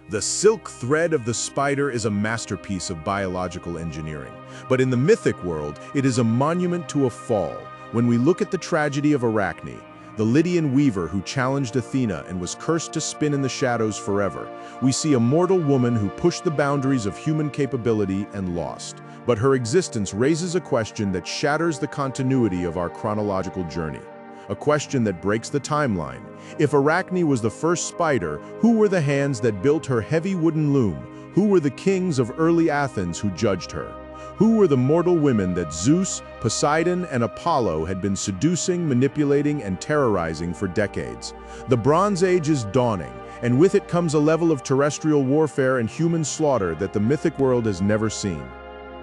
The silk thread of the spider is a masterpiece of biological engineering. But in the mythic world, it is a monument to a fall. When we look at the tragedy of Arachne, the Lydian weaver who challenged Athena and was cursed to spin in the shadows forever, we see a mortal woman who pushed the boundaries of human capability and lost. But her existence raises a question that shatters the continuity of our chronological journey. A question that breaks the timeline. If Arachne was the first spider, who were the hands that built her heavy wooden loom? Who were the kings of early Athens who judged her? Who were the mortal women that Zeus, Poseidon, and Apollo had been seducing, manipulating, and terrorizing for decades? The Bronze Age is dawning, and with it comes a level of terrestrial warfare and human slaughter that the mythic world has never seen.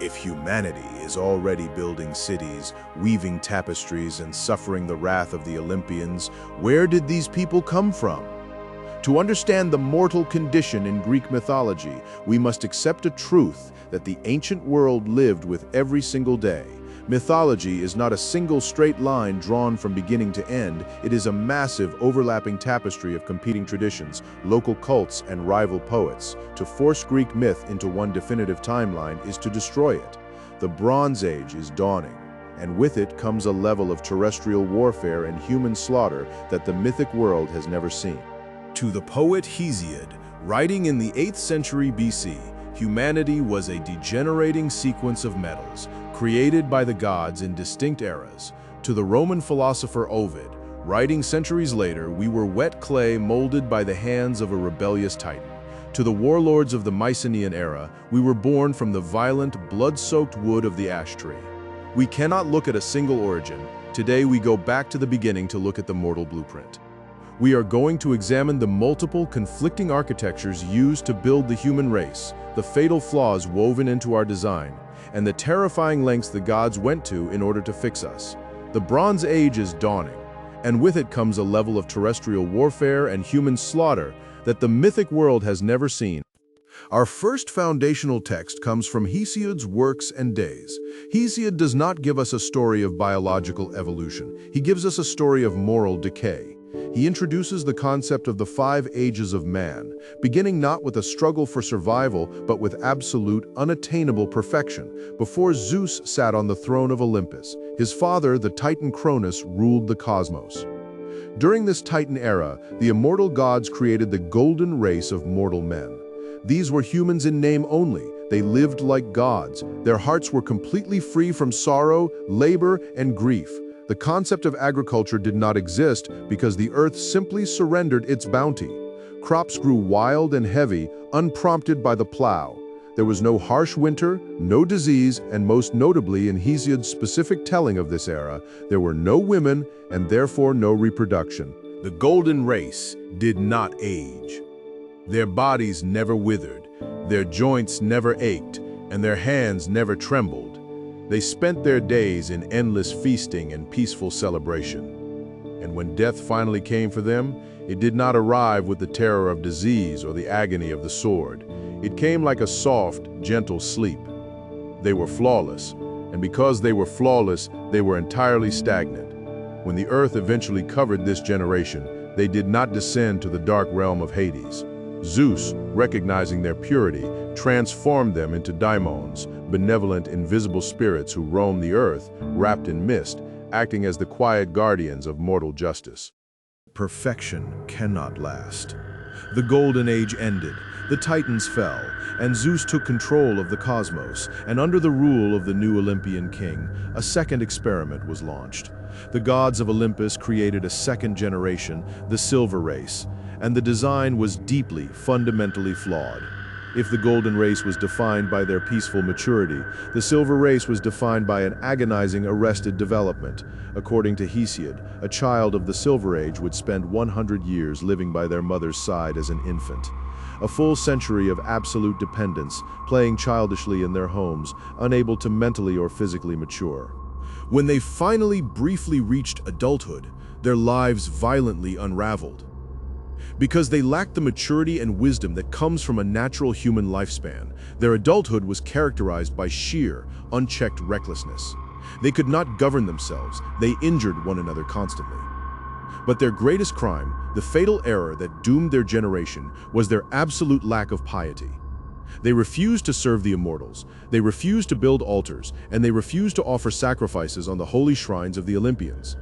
If humanity is already building cities, weaving tapestries, and suffering the wrath of the Olympians, where did these people come from? To understand the mortal condition in Greek mythology, we must accept a truth that the ancient world lived with every single day. Mythology is not a single straight line drawn from beginning to end. It is a massive, overlapping tapestry of competing traditions, local cults, and rival poets. To force Greek myth into one definitive timeline is to destroy it. The Bronze Age is dawning, and with it comes a level of terrestrial warfare and human slaughter that the mythic world has never seen. To the poet Hesiod, writing in the 8th century BC, humanity was a degenerating sequence of metals, created by the gods in distinct eras. To the Roman philosopher Ovid, writing centuries later, we were wet clay molded by the hands of a rebellious Titan. To the warlords of the Mycenaean era, we were born from the violent, blood-soaked wood of the ash tree. We cannot look at a single origin. Today we go back to the beginning to look at the mortal blueprint. We are going to examine the multiple, conflicting architectures used to build the human race, the fatal flaws woven into our design, and the terrifying lengths the gods went to in order to fix us. The Bronze Age is dawning, and with it comes a level of terrestrial warfare and human slaughter that the mythic world has never seen. Our first foundational text comes from Hesiod's Works and Days. Hesiod does not give us a story of biological evolution. He gives us a story of moral decay. He introduces the concept of the 5 ages of man, beginning not with a struggle for survival, but with absolute, unattainable perfection. Before Zeus sat on the throne of Olympus, his father, the Titan Kronos, ruled the cosmos. During this Titan era, the immortal gods created the golden race of mortal men. These were humans in name only. They lived like gods. Their hearts were completely free from sorrow, labor, and grief. The concept of agriculture did not exist because the earth simply surrendered its bounty. Crops grew wild and heavy, unprompted by the plow. There was no harsh winter, no disease, and most notably in Hesiod's specific telling of this era, there were no women and therefore no reproduction. The golden race did not age. Their bodies never withered, their joints never ached, and their hands never trembled. They spent their days in endless feasting and peaceful celebration. And when death finally came for them, it did not arrive with the terror of disease or the agony of the sword. It came like a soft, gentle sleep. They were flawless, and because they were flawless, they were entirely stagnant. When the earth eventually covered this generation, they did not descend to the dark realm of Hades. Zeus, recognizing their purity, transformed them into daimons, benevolent, invisible spirits who roam the earth, wrapped in mist, acting as the quiet guardians of mortal justice. Perfection cannot last. The Golden Age ended, the Titans fell, and Zeus took control of the cosmos, and under the rule of the new Olympian king, a second experiment was launched. The gods of Olympus created a second generation, the Silver Race, and the design was deeply, fundamentally flawed. If the golden race was defined by their peaceful maturity, the silver race was defined by an agonizing, arrested development. According to Hesiod, a child of the Silver Age would spend 100 years living by their mother's side as an infant. A full century of absolute dependence, playing childishly in their homes, unable to mentally or physically mature. When they finally briefly reached adulthood, their lives violently unraveled. Because they lacked the maturity and wisdom that comes from a natural human lifespan, their adulthood was characterized by sheer, unchecked recklessness. They could not govern themselves, they injured one another constantly. But their greatest crime, the fatal error that doomed their generation, was their absolute lack of piety. They refused to serve the immortals, they refused to build altars, and they refused to offer sacrifices on the holy shrines of the Olympians.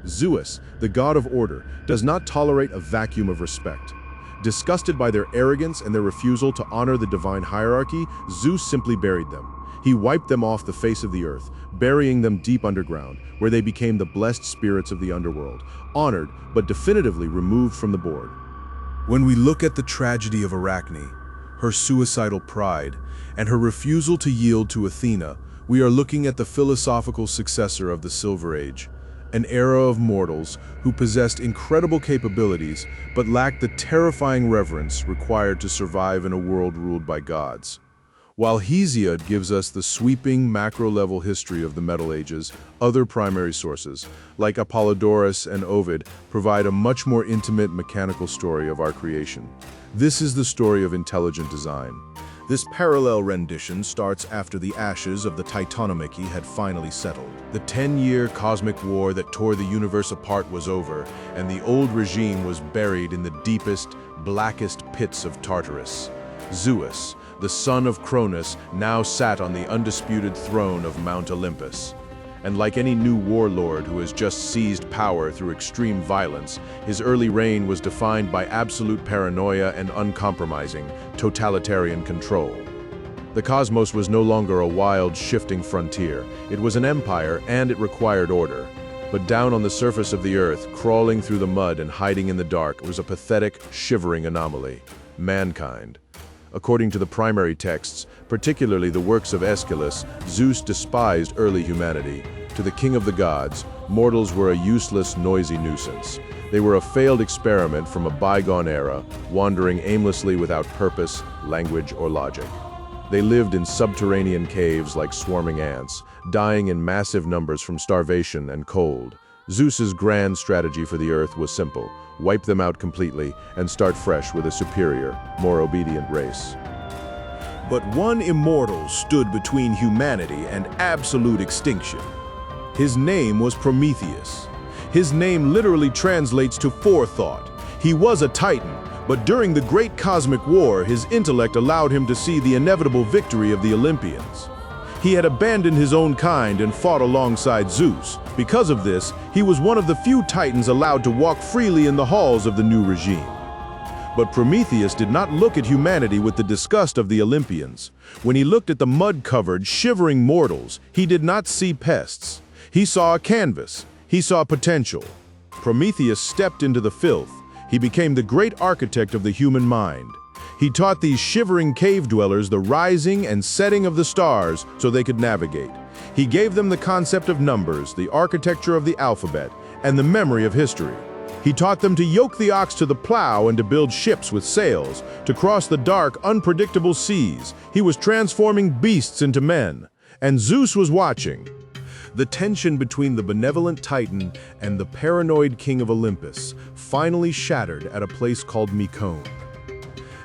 Zeus, the god of order, does not tolerate a vacuum of respect. Disgusted by their arrogance and their refusal to honor the divine hierarchy, Zeus simply buried them. He wiped them off the face of the earth, burying them deep underground, where they became the blessed spirits of the underworld, honored but definitively removed from the board. When we look at the tragedy of Arachne, her suicidal pride, and her refusal to yield to Athena, we are looking at the philosophical successor of the Silver Age, an era of mortals who possessed incredible capabilities but lacked the terrifying reverence required to survive in a world ruled by gods. While Hesiod gives us the sweeping macro-level history of the Middle Ages, other primary sources, like Apollodorus and Ovid, provide a much more intimate mechanical story of our creation. This is the story of intelligent design. This parallel rendition starts after the ashes of the Titanomachy had finally settled. The 10-year cosmic war that tore the universe apart was over, and the old regime was buried in the deepest, blackest pits of Tartarus. Zeus, the son of Kronos, now sat on the undisputed throne of Mount Olympus. And like any new warlord who has just seized power through extreme violence, his early reign was defined by absolute paranoia and uncompromising, totalitarian control. The cosmos was no longer a wild, shifting frontier. It was an empire, and it required order. But down on the surface of the earth, crawling through the mud and hiding in the dark, was a pathetic, shivering anomaly: mankind. According to the primary texts, particularly the works of Aeschylus, Zeus despised early humanity. To the king of the gods, mortals were a useless, noisy nuisance. They were a failed experiment from a bygone era, wandering aimlessly without purpose, language, or logic. They lived in subterranean caves like swarming ants, dying in massive numbers from starvation and cold. Zeus's grand strategy for the earth was simple: wipe them out completely and start fresh with a superior, more obedient race. But one immortal stood between humanity and absolute extinction. His name was Prometheus. His name literally translates to forethought. He was a Titan, but during the Great Cosmic War, his intellect allowed him to see the inevitable victory of the Olympians. He had abandoned his own kind and fought alongside Zeus. Because of this, he was one of the few Titans allowed to walk freely in the halls of the new regime. But Prometheus did not look at humanity with the disgust of the Olympians. When he looked at the mud-covered, shivering mortals, he did not see pests. He saw a canvas. He saw potential. Prometheus stepped into the filth. He became the great architect of the human mind. He taught these shivering cave dwellers the rising and setting of the stars so they could navigate. He gave them the concept of numbers, the architecture of the alphabet, and the memory of history. He taught them to yoke the ox to the plow and to build ships with sails, to cross the dark, unpredictable seas. He was transforming beasts into men. And Zeus was watching. The tension between the benevolent Titan and the paranoid king of Olympus finally shattered at a place called Mecone.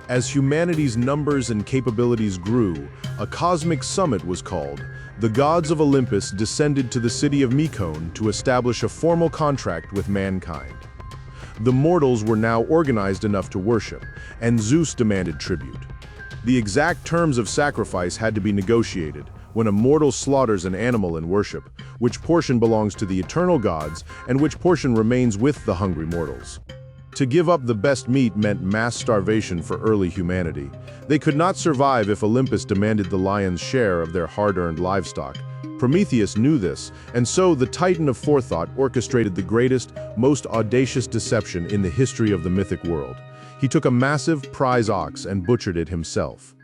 As humanity's numbers and capabilities grew, a cosmic summit was called. The gods of Olympus descended to the city of Mecone to establish a formal contract with mankind. The mortals were now organized enough to worship, and Zeus demanded tribute. The exact terms of sacrifice had to be negotiated. When a mortal slaughters an animal in worship, which portion belongs to the eternal gods and which portion remains with the hungry mortals. To give up the best meat meant mass starvation for early humanity. They could not survive if Olympus demanded the lion's share of their hard-earned livestock. Prometheus knew this, and so the Titan of forethought orchestrated the greatest, most audacious deception in the history of the mythic world. He took a massive prize ox and butchered it himself.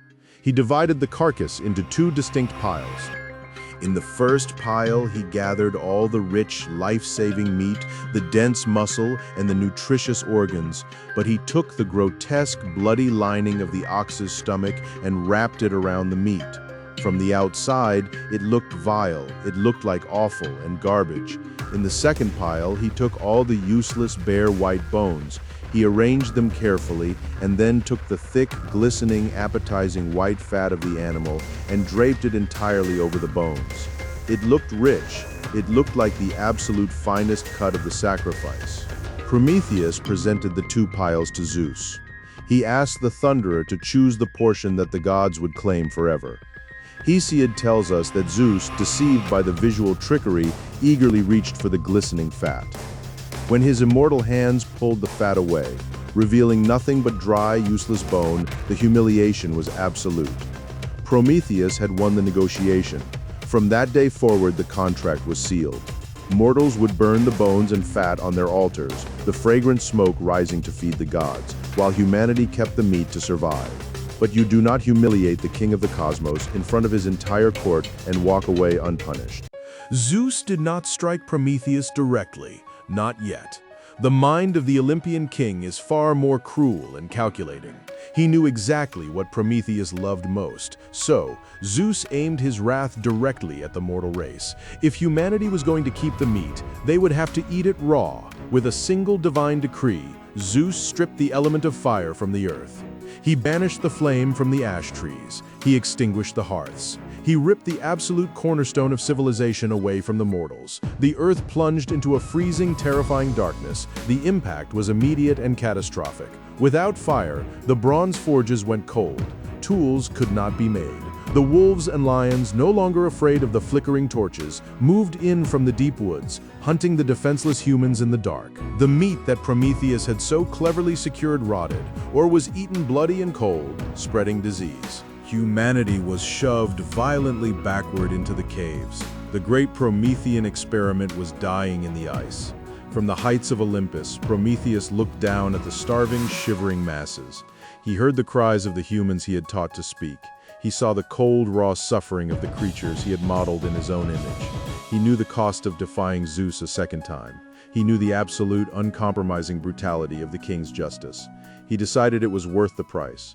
He divided the carcass into two distinct piles. In the first pile, he gathered all the rich, life-saving meat, the dense muscle, and the nutritious organs, but he took the grotesque, bloody lining of the ox's stomach and wrapped it around the meat. From the outside, it looked vile, it looked like offal and garbage. In the second pile, he took all the useless, bare white bones. He arranged them carefully and then took the thick, glistening, appetizing white fat of the animal and draped it entirely over the bones. It looked rich. It looked like the absolute finest cut of the sacrifice. Prometheus presented the two piles to Zeus. He asked the thunderer to choose the portion that the gods would claim forever. Hesiod tells us that Zeus, deceived by the visual trickery, eagerly reached for the glistening fat. When his immortal hands pulled the fat away, revealing nothing but dry, useless bone, the humiliation was absolute. Prometheus had won the negotiation. From that day forward, the contract was sealed. Mortals would burn the bones and fat on their altars, the fragrant smoke rising to feed the gods, while humanity kept the meat to survive. But you do not humiliate the king of the cosmos in front of his entire court and walk away unpunished. Zeus did not strike Prometheus directly, not yet. The mind of the Olympian king is far more cruel and calculating. He knew exactly what Prometheus loved most, so Zeus aimed his wrath directly at the mortal race. If humanity was going to keep the meat, they would have to eat it raw. With a single divine decree, Zeus stripped the element of fire from the earth. He banished the flame from the ash trees. He extinguished the hearths. He ripped the absolute cornerstone of civilization away from the mortals. The earth plunged into a freezing, terrifying darkness. The impact was immediate and catastrophic. Without fire, the bronze forges went cold. Tools could not be made. The wolves and lions, no longer afraid of the flickering torches, moved in from the deep woods, hunting the defenseless humans in the dark. The meat that Prometheus had so cleverly secured rotted, or was eaten bloody and cold, spreading disease. Humanity was shoved violently backward into the caves. The great Promethean experiment was dying in the ice. From the heights of Olympus, Prometheus looked down at the starving, shivering masses. He heard the cries of the humans he had taught to speak. He saw the cold, raw suffering of the creatures he had modeled in his own image. He knew the cost of defying Zeus a second time. He knew the absolute, uncompromising brutality of the king's justice. He decided it was worth the price.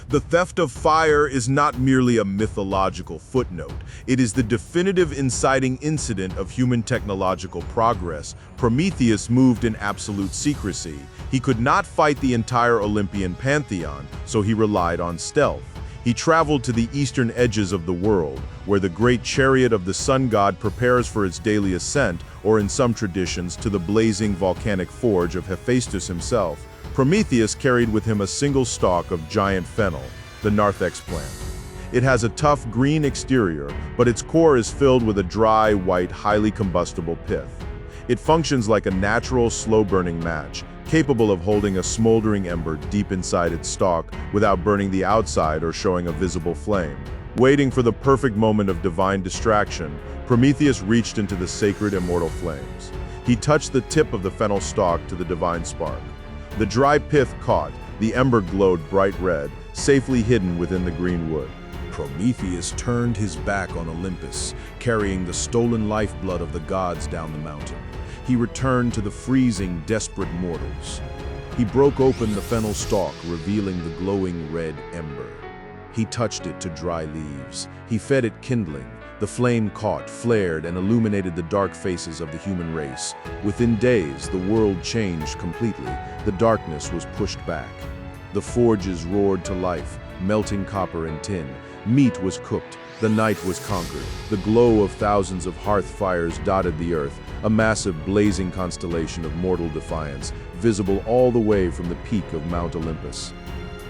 The theft of fire is not merely a mythological footnote. It is the definitive inciting incident of human technological progress. Prometheus moved in absolute secrecy. He could not fight the entire Olympian pantheon, so he relied on stealth. He traveled to the eastern edges of the world, where the great chariot of the sun god prepares for its daily ascent, or in some traditions, to the blazing volcanic forge of Hephaestus himself. Prometheus carried with him a single stalk of giant fennel, the narthex plant. It has a tough green exterior, but its core is filled with a dry, white, highly combustible pith. It functions like a natural, slow-burning match, capable of holding a smoldering ember deep inside its stalk without burning the outside or showing a visible flame. Waiting for the perfect moment of divine distraction, Prometheus reached into the sacred immortal flames. He touched the tip of the fennel stalk to the divine spark. The dry pith caught, the ember glowed bright red, safely hidden within the green wood. Prometheus turned his back on Olympus, carrying the stolen lifeblood of the gods down the mountain. He returned to the freezing, desperate mortals. He broke open the fennel stalk, revealing the glowing red ember. He touched it to dry leaves. He fed it kindling. The flame caught, flared, and illuminated the dark faces of the human race. Within days, the world changed completely. The darkness was pushed back. The forges roared to life, melting copper and tin. Meat was cooked. The night was conquered. The glow of thousands of hearth fires dotted the earth, a massive blazing constellation of mortal defiance, visible all the way from the peak of Mount Olympus.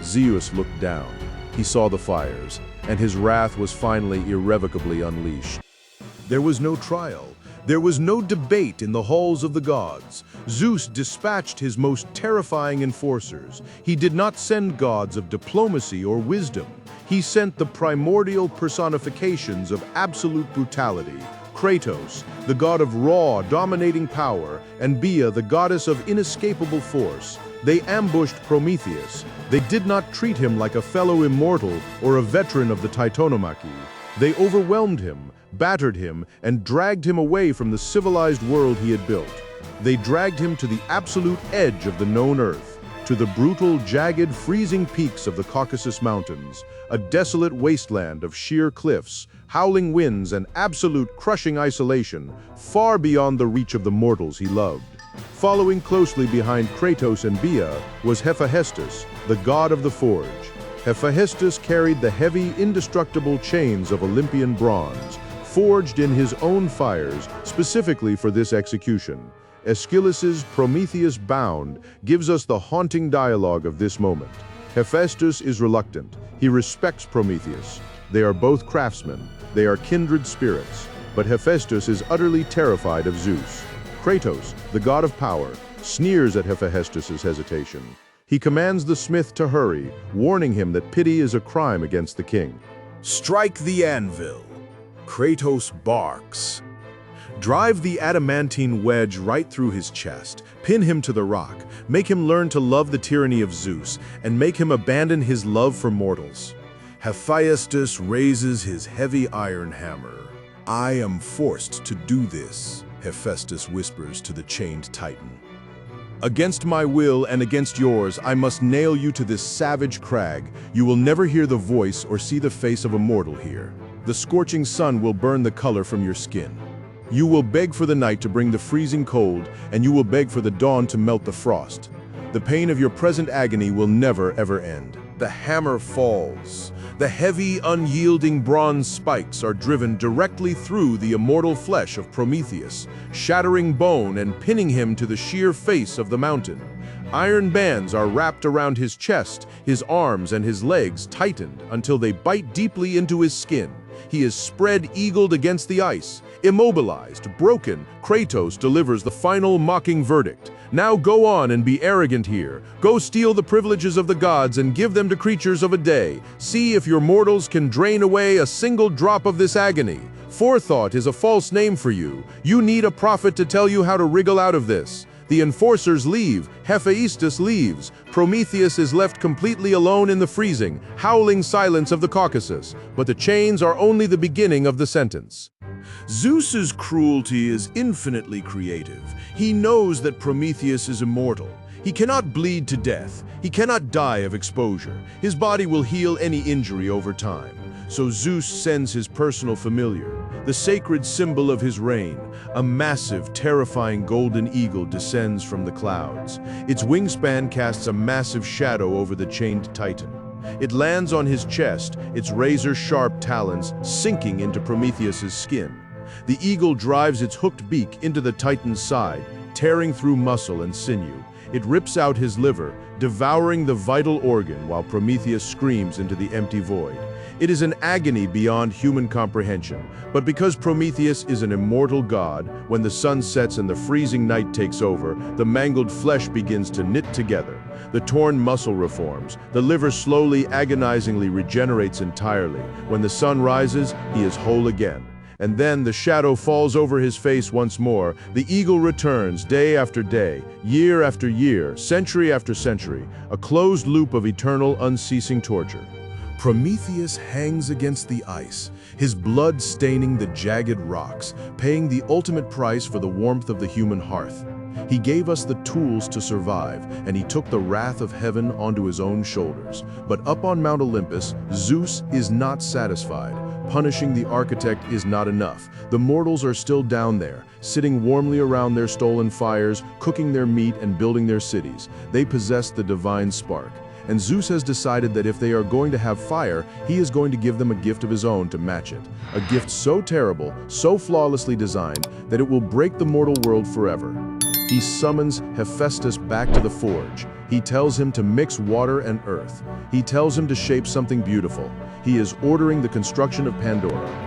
Zeus looked down. He saw the fires, and his wrath was finally irrevocably unleashed. There was no trial. There was no debate in the halls of the gods. Zeus dispatched his most terrifying enforcers. He did not send gods of diplomacy or wisdom. He sent the primordial personifications of absolute brutality. Kronos, the god of raw, dominating power, and Bia, the goddess of inescapable force. They ambushed Prometheus. They did not treat him like a fellow immortal or a veteran of the Titanomachy. They overwhelmed him, battered him, and dragged him away from the civilized world he had built. They dragged him to the absolute edge of the known earth, to the brutal, jagged, freezing peaks of the Caucasus Mountains, a desolate wasteland of sheer cliffs, howling winds, and absolute crushing isolation, far beyond the reach of the mortals he loved. Following closely behind Kronos and Bia was Hephaestus, the god of the forge. Hephaestus carried the heavy, indestructible chains of Olympian bronze, forged in his own fires specifically for this execution. Aeschylus's Prometheus Bound gives us the haunting dialogue of this moment. Hephaestus is reluctant. He respects Prometheus. They are both craftsmen. They are kindred spirits. But Hephaestus is utterly terrified of Zeus. Kronos, the god of power, sneers at Hephaestus's hesitation. He commands the smith to hurry, warning him that pity is a crime against the king. Strike the anvil. Kronos barks. Drive the adamantine wedge right through his chest, pin him to the rock, make him learn to love the tyranny of Zeus, and make him abandon his love for mortals. Hephaestus raises his heavy iron hammer. I am forced to do this, Hephaestus whispers to the chained Titan. Against my will and against yours, I must nail you to this savage crag. You will never hear the voice or see the face of a mortal here. The scorching sun will burn the color from your skin. You will beg for the night to bring the freezing cold, and you will beg for the dawn to melt the frost. The pain of your present agony will never, ever end. The hammer falls. The heavy, unyielding bronze spikes are driven directly through the immortal flesh of Prometheus, shattering bone and pinning him to the sheer face of the mountain. Iron bands are wrapped around his chest, his arms and his legs tightened until they bite deeply into his skin. He is spread-eagled against the ice. Immobilized, broken, Kronos delivers the final mocking verdict. Now go on and be arrogant here. Go steal the privileges of the gods and give them to creatures of a day. See if your mortals can drain away a single drop of this agony. Forethought is a false name for you. You need a prophet to tell you how to wriggle out of this. The enforcers leave. Hephaestus leaves. Prometheus is left completely alone in the freezing, howling silence of the Caucasus. But the chains are only the beginning of the sentence. Zeus's cruelty is infinitely creative. He knows that Prometheus is immortal. He cannot bleed to death. He cannot die of exposure. His body will heal any injury over time. So Zeus sends his personal familiar, the sacred symbol of his reign. A massive, terrifying golden eagle descends from the clouds. Its wingspan casts a massive shadow over the chained Titan. It lands on his chest, its razor-sharp talons sinking into Prometheus's skin. The eagle drives its hooked beak into the Titan's side, tearing through muscle and sinew. It rips out his liver, devouring the vital organ while Prometheus screams into the empty void. It is an agony beyond human comprehension, but because Prometheus is an immortal god, when the sun sets and the freezing night takes over, the mangled flesh begins to knit together. The torn muscle reforms. The liver slowly, agonizingly regenerates entirely. When the sun rises, he is whole again. And then the shadow falls over his face once more. The eagle returns day after day, year after year, century after century, a closed loop of eternal, unceasing torture. Prometheus hangs against the ice, his blood staining the jagged rocks, paying the ultimate price for the warmth of the human hearth. He gave us the tools to survive, and he took the wrath of heaven onto his own shoulders. But up on Mount Olympus, Zeus is not satisfied. Punishing the architect is not enough. The mortals are still down there, sitting warmly around their stolen fires, cooking their meat and building their cities. They possess the divine spark. And Zeus has decided that if they are going to have fire, he is going to give them a gift of his own to match it. A gift so terrible, so flawlessly designed, that it will break the mortal world forever. He summons Hephaestus back to the forge. He tells him to mix water and earth. He tells him to shape something beautiful. He is ordering the construction of Pandora.